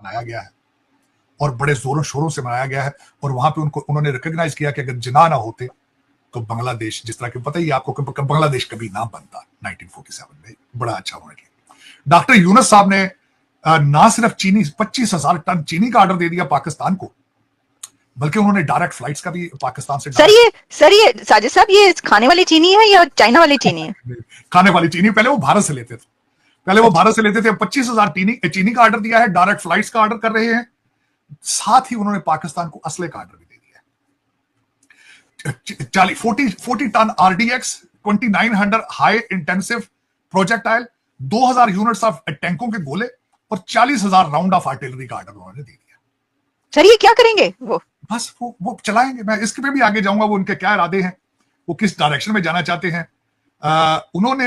मनाया गया है और बड़े जोरों शोरों से मनाया गया है। और वहां पे उन्होंने रिकॉग्नाइज किया कि अगर जिन्ना ना होते तो बांग्लादेश, जिस तरह के पता ही आपको, बांग्लादेश कभी ना बनता 1947 में। बड़ा अच्छा उन्होंने किया। डॉक्टर यूनुस साहब ने ना सिर्फ चीनी 25,000 टन चीनी का ऑर्डर दे दिया पाकिस्तान को, बल्कि उन्होंने डायरेक्ट फ्लाइट्स का भी पाकिस्तान से। सर ये साजिद साहब, ये खाने वाली चीनी है या चाइना वाली चीनी है? खाने वाली चीनी। पहले वो भारत से लेते थे, 25,000 चीनी का ऑर्डर दिया है, डायरेक्ट फ्लाइट्स का ऑर्डर कर रहे हैं। साथ ही उन्होंने पाकिस्तान को असले का ऑर्डर भी दे दिया। 40 ton RDX 2900 high intensive projectile, 2000 units of टैंकों के गोले और 40,000 राउंड ऑफ आर्टिलरी का ऑर्डर उन्होंने दे दिया। सर ये क्या करेंगे वो? बस वो चलाएंगे। मैं इसके पे भी आगे जाऊंगा, वो उनके क्या इरादे हैं, वो किस डायरेक्शन में जाना चाहते हैं। उन्होंने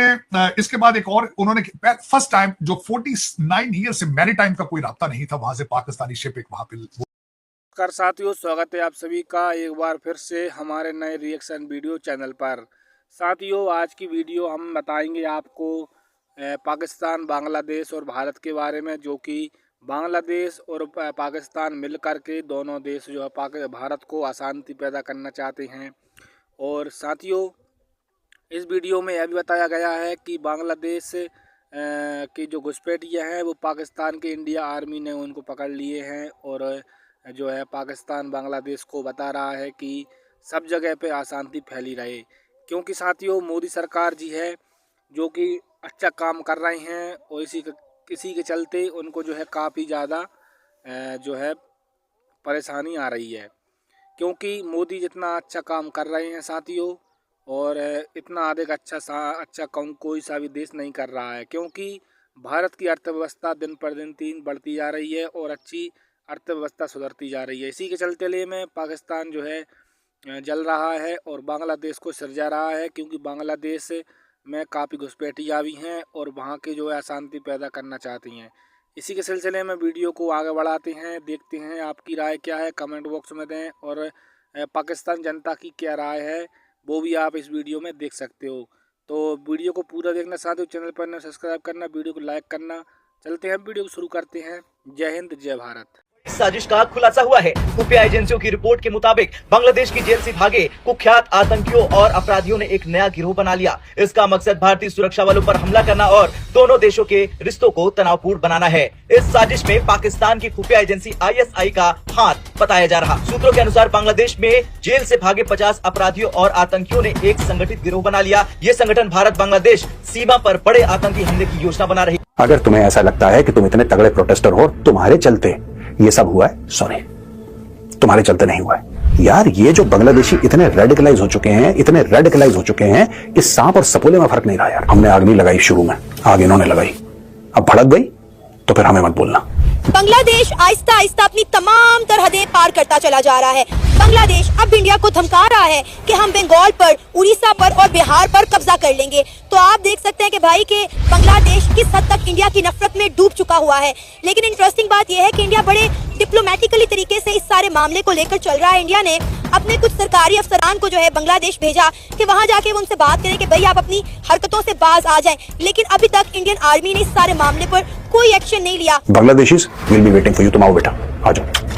इसके बाद एक और, उन्होंने फर्स्ट टाइम जो 49 ईयर से मैरीटाइम का कोई रास्ता नहीं था, वहां से पाकिस्तानी शिप एक वहां पे। नमस्कार साथियों, स्वागत है आप सभी का एक बार फिर से हमारे नए रिएक्शन वीडियो चैनल पर। साथियों, आज की वीडियो हम बताएंगे आपको पाकिस्तान, बांग्लादेश और भारत के बारे में, जो कि बांग्लादेश और पाकिस्तान मिलकर के दोनों देश जो है भारत को अशांति पैदा करना चाहते हैं। और साथियों, इस वीडियो में यह भी बताया गया है कि बांग्लादेश के जो घुसपैठिए हैं वो पाकिस्तान के इंडिया आर्मी ने उनको पकड़ लिए हैं। और जो है पाकिस्तान बांग्लादेश को बता रहा है कि सब जगह पे अशांति फैली रहे, क्योंकि साथियों मोदी सरकार जी है जो कि अच्छा काम कर रहे हैं और इसी के चलते उनको जो है काफ़ी ज़्यादा जो है परेशानी आ रही है, क्योंकि मोदी जितना अच्छा काम कर रहे हैं साथियों, और इतना अधिक अच्छा काम कोई सा भी देश नहीं कर रहा है, क्योंकि भारत की अर्थव्यवस्था दिन पर दिन बढ़ती जा रही है और अच्छी अर्थव्यवस्था सुधरती जा रही है। इसी के चलते में पाकिस्तान जो है जल रहा है और बांग्लादेश को सिरजा रहा है, क्योंकि बांग्लादेश में काफ़ी घुसपैठियाँ भी हैं और वहाँ के जो है अशांति पैदा करना चाहती हैं। इसी के सिलसिले में वीडियो को आगे बढ़ाते हैं, देखते हैं आपकी राय क्या है, कमेंट बॉक्स में दें। और पाकिस्तान जनता की क्या राय है वो भी आप इस वीडियो में देख सकते हो। तो वीडियो को पूरा देखना, साथ ही चैनल पर सब्सक्राइब करना, वीडियो को लाइक करना। चलते हैं, वीडियो को शुरू करते हैं। जय हिंद, जय भारत। साजिश का खुलासा हुआ है। खुफिया एजेंसियों की रिपोर्ट के मुताबिक बांग्लादेश की जेल से भागे कुख्यात आतंकियों और अपराधियों ने एक नया गिरोह बना लिया। इसका मकसद भारतीय सुरक्षा बलों पर हमला करना और दोनों देशों के रिश्तों को तनावपूर्ण बनाना है। इस साजिश में पाकिस्तान की खुफिया एजेंसी ISI का हाथ बताया जा रहा। सूत्रों के अनुसार बांग्लादेश में जेल से भागे 50 अपराधियों और आतंकियों ने एक संगठित गिरोह बना लिया। ये संगठन भारत बांग्लादेश सीमा पर बड़े आतंकी हमले की योजना बना रही। अगर तुम्हें ऐसा लगता है कि तुम इतने तगड़े प्रोटेस्टर हो, तुम्हारे चलते ये सब हुआ है, सॉरी, तुम्हारे चलते नहीं हुआ है यार। ये जो बांग्लादेशी इतने रेडिकलाइज हो चुके हैं कि सांप और सपोले में फर्क नहीं रहा यार। हमने आग नहीं लगाई शुरू में, आग इन्होंने लगाई, अब भड़क गई तो फिर हमें मत बोलना। बांग्लादेश आहिस्ता आहिस्ता अपनी तमाम सरहदें पार करता चला जा रहा है। बांग्लादेश अब इंडिया को धमका रहा है कि हम बंगाल पर, उड़ीसा पर और बिहार पर कब्जा कर लेंगे। तो आप देख सकते हैं कि भाई के बांग्लादेश किस हद तक इंडिया की नफरत में डूब चुका हुआ है। लेकिन इंटरेस्टिंग बात यह है कि इंडिया बड़े डिप्लोमेटिकली तरीके से इस सारे मामले को लेकर चल रहा है। इंडिया ने अपने कुछ सरकारी अफसरान को जो है बांग्लादेश भेजा कि वहां जाके वो उनसे बात करें कि भाई आप अपनी हरकतों से बाज आ जाएं। लेकिन अभी तक इंडियन आर्मी ने इस सारे मामले पर कोई एक्शन नहीं लिया। Bangladeshis will be waiting for you. तुम आओ बेटा, आ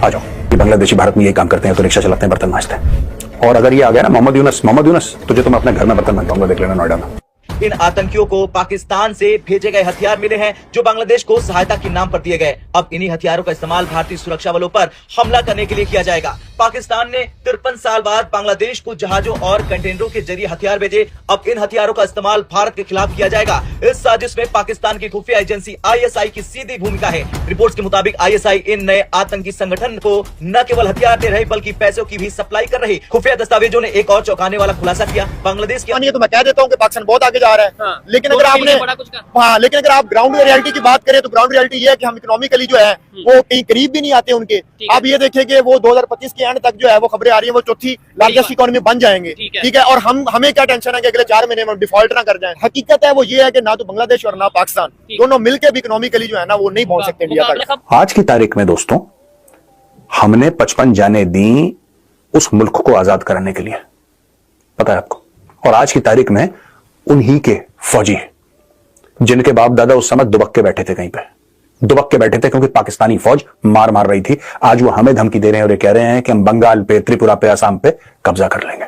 जाओ। ये बांग्लादेशी भारत में यही काम करते हैं, तो रिक्शा चलाते हैं, बर्तन मांजते हैं। और अगर ये आ गया ना मोहम्मद यूनुस, तुझे तो मैं अपने घर में बर्तन मांजूंगा, देख लेना नोएडा में। इन आतंकियों को पाकिस्तान से भेजे गए हथियार मिले हैं जो बांग्लादेश को सहायता के नाम पर दिए गए। अब इन्हीं हथियारों का इस्तेमाल भारतीय सुरक्षा बलों पर हमला करने के लिए किया जाएगा। पाकिस्तान ने 53 साल बाद बांग्लादेश को जहाजों और कंटेनरों के जरिए हथियार भेजे। अब इन हथियारों का इस्तेमाल भारत के खिलाफ किया जाएगा। इस साजिश में पाकिस्तान की खुफिया एजेंसी ISI की सीधी भूमिका है। रिपोर्ट्स के मुताबिक ISI इन नए आतंकी संगठन को न केवल हथियार दे रहे बल्कि पैसों की भी सप्लाई कर रही। खुफिया दस्तावेजों ने एक और चौंकाने वाला खुलासा किया। बांग्लादेश की तो मैं कह देता हूँ कि पाकिस्तान बहुत आगे जा रहा है। लेकिन अगर लेकिन अगर आप ग्राउंड रियलिटी की बात करें तो ग्राउंड रियलिटी ये है कि हम इकोनॉमिकली जो है वो कहीं करीब भी नहीं आते उनके। आप ये देखें कि वो 2025 के एंड तक जो है वो खबरें आ रही है वो चौथी लार्जेस्ट इकोनॉमी बन जाएंगे। ठीक है, और हमें क्या टेंशन है कि अगले 4 महीने में डिफॉल्ट ना कर जाए। हकीकत है वो ये है कि ना तो बांग्लादेश और ना पाकिस्तान दोनों मिलकर भी इकोनॉमिकली जो है ना वो नहीं पहुंच सकते इंडिया तक। आज की तारीख में दोस्तों, हमने 55 जाने दी उस मुल्क को आजाद कराने के लिए, पता है आपको। और आज की तारीख में उन्हीं के फौजी जिनके बाप दादा उस समय दुबक के बैठे थे कहीं पे, दुबक के बैठे थे क्योंकि पाकिस्तानी फौज मार मार रही थी। आज वो हमें धमकी दे रहे हैं और ये कह रहे हैं कि हम बंगाल पे, त्रिपुरा पे, असम पे कब्जा कर लेंगे।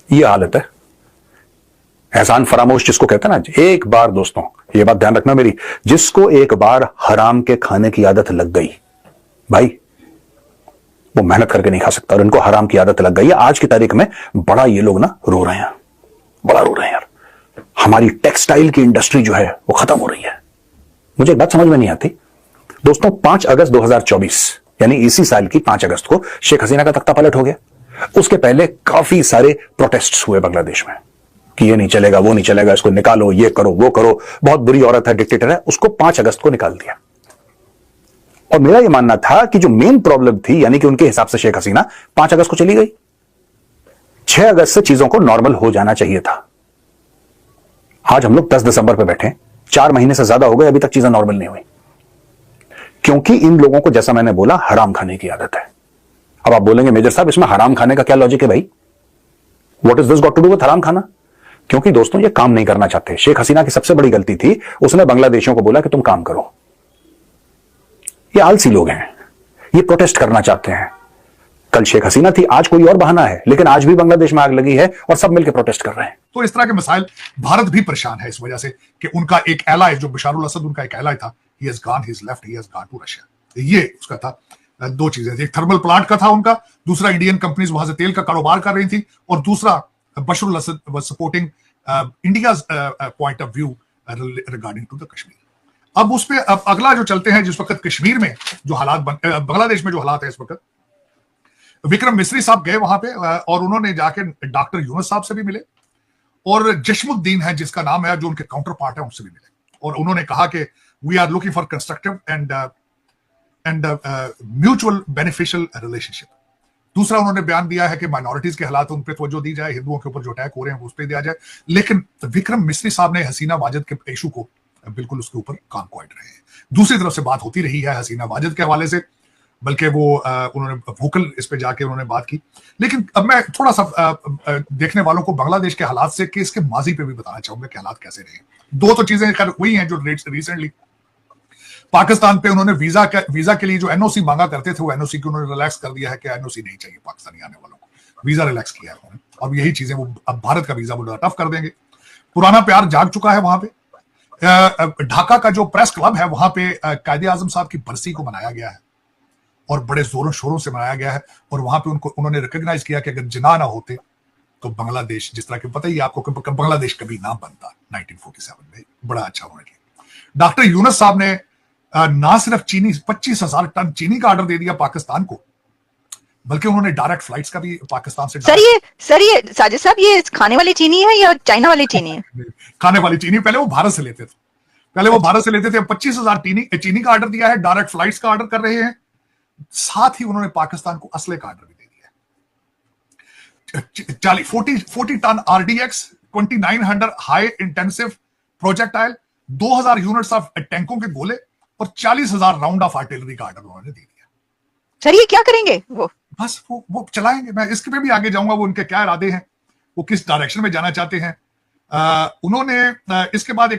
ये हालत है। एहसान फरामोश जिसको कहते हैं ना, एक बार दोस्तों ये बात ध्यान रखना मेरी, जिसको एक बार हराम के खाने की आदत लग गई भाई, वो मेहनत करके नहीं खा सकता। और इनको हराम की आदत लग गई है। आज की तारीख में बड़ा ये लोग ना रो रहे हैं, बड़ा रो रहे हैं यार। हमारी टेक्सटाइल की इंडस्ट्री जो है वो खत्म हो रही है। मुझे एक बात समझ में नहीं आती दोस्तों, 5 अगस्त 2024 यानी इसी साल की 5 अगस्त को शेख हसीना का तख्ता पलट हो गया। उसके पहले काफी सारे प्रोटेस्ट्स हुए बांग्लादेश में कि ये नहीं चलेगा, वो नहीं चलेगा, इसको निकालो, ये करो, वो करो, बहुत बुरी औरत है, डिक्टेटर है। उसको 5 अगस्त को निकाल दिया। और मेरा यह मानना था कि जो मेन प्रॉब्लम थी, यानी कि उनके हिसाब से शेख हसीना 5 अगस्त को चली गई, 6 अगस्त से चीजों को नॉर्मल हो जाना चाहिए था। आज हम लोग 10 दिसंबर पे बैठे, 4 महीने से ज्यादा हो गए, अभी तक चीजें नॉर्मल नहीं हुई। क्योंकि इन लोगों को, जैसा मैंने बोला, हराम खाने की आदत है। अब आप बोलेंगे मेजर साहब इसमें हराम खाने का क्या लॉजिक है भाई? What is this got to do with हराम खाना? क्योंकि दोस्तों ये काम नहीं करना चाहते। शेख हसीना की सबसे बड़ी गलती थी, उसने बांग्लादेशियों को बोला कि तुम काम करो। ये आलसी लोग हैं, ये प्रोटेस्ट करना चाहते हैं। कल शेख हसीना थी, आज कोई और बहाना है, लेकिन आज भी बांग्लादेश में आग लगी है और सब मिलकर प्रोटेस्ट कर रहे हैं। तो इस तरह के मसाइल, भारत भी परेशान है इस वजह से कि उनका एक एलाय, जो बशारुल असद उनका एक एलाय था, he has gone, he has left, he has gone to Russia। ये उसका था। 2 चीजें थी, एक थर्मल प्लांट का था उनका, दूसरा इंडियन कंपनीज वहां से तेल का कारोबार कर रही थी, और दूसरा Bashar al Assad was supporting India's point of view regarding to the Kashmir. अब उस पे अब अगला जो चलते हैं, जिस वक्त कश्मीर में जो हालात बांग्लादेश में जो हालात है इस वक्त, विक्रम मिस्री साहब गए वहां पे और उन्होंने जाके डॉक्टर यूनुस साहब से भी मिले, और जशमुद्दीन है जिसका नाम है, जो उनके काउंटर पार्ट है, उनसे भी मिले। और उन्होंने कहा कि we are looking for constructive and mutual beneficial relationship. दूसरा उन्होंने बयान दिया है कि माइनॉरिटीज के हालात, उन पर तवज्जो दी जाए, हिंदुओं के ऊपर जो अटैक हो रहे हैं उस पर दिया जाए। लेकिन विक्रम मिस्री साहब ने हसीना वाजिद के इशू को बिल्कुल उसके ऊपर काम को अट रहे हैं। दूसरी तरफ से बात होती रही है हसीना वाजिद के हवाले से, बल्कि वो उन्होंने वोकल इस पे जाके उन्होंने बात की। लेकिन अब मैं थोड़ा सा देखने वालों को बांग्लादेश के हालात से कि इसके माजी पे भी बताना चाहूंगा कि हालात कैसे रहे। 2 तो चीजें खैर हुई हैं जो रिसेंटली पाकिस्तान पे उन्होंने वीजा के लिए जो एनओसी मांगा करते थे, वो एनओसी को उन्होंने रिलैक्स कर दिया है कि एनओसी नहीं चाहिए पाकिस्तानी आने वालों को, वीजा रिलैक्स किया है उन्होंने। अब यही चीजें वो अब भारत का वीजा वो टफ कर देंगे। पुराना प्यार जाग चुका है वहां पे। ढाका का जो प्रेस क्लब है वहां पे कायदे आजम साहब की बरसी को मनाया गया है और बड़े जोरों शोरों से मनाया गया है। और वहां पे उन्होंने रिकॉग्नाइज किया कि अगर जिन्ना ना होते तो बांग्लादेश, जिस तरह के पता ही आपको कि बांग्लादेश कभी ना बनता 1947 में, बड़ा अच्छा उन्होंने किया। डॉक्टर यूनुस साहब ने ना सिर्फ चीनी 25,000 टन चीनी का ऑर्डर दे दिया पाकिस्तान को, बल्कि उन्होंने डायरेक्ट फ्लाइट्स का भी पाकिस्तान से। सर ये साजिद साहब, ये खाने वाली चीनी है या चाइना वाली चीनी है? खाने वाली चीनी पहले वो भारत से लेते थे, 25,000 चीनी का ऑर्डर दिया है, डायरेक्ट फ्लाइट्स का ऑर्डर कर रहे हैं। साथ ही उन्होंने पाकिस्तान को असले का ऑर्डर भी दे दिया। 40 ton RDX, 2900 high intensive projectile, 2000 units of टैंकों के गोले और 40,000 राउंड ऑफ आर्टिलरी का ऑर्डर उन्होंने दे दिया। सर ये क्या करेंगे वो? बस वो चलाएंगे। मैं इसके पे भी आगे जाऊंगा, वो उनके क्या इरादे हैं, वो किस डायरेक्शन में जाना चाहते हैं। उन्होंने इसके बाद एक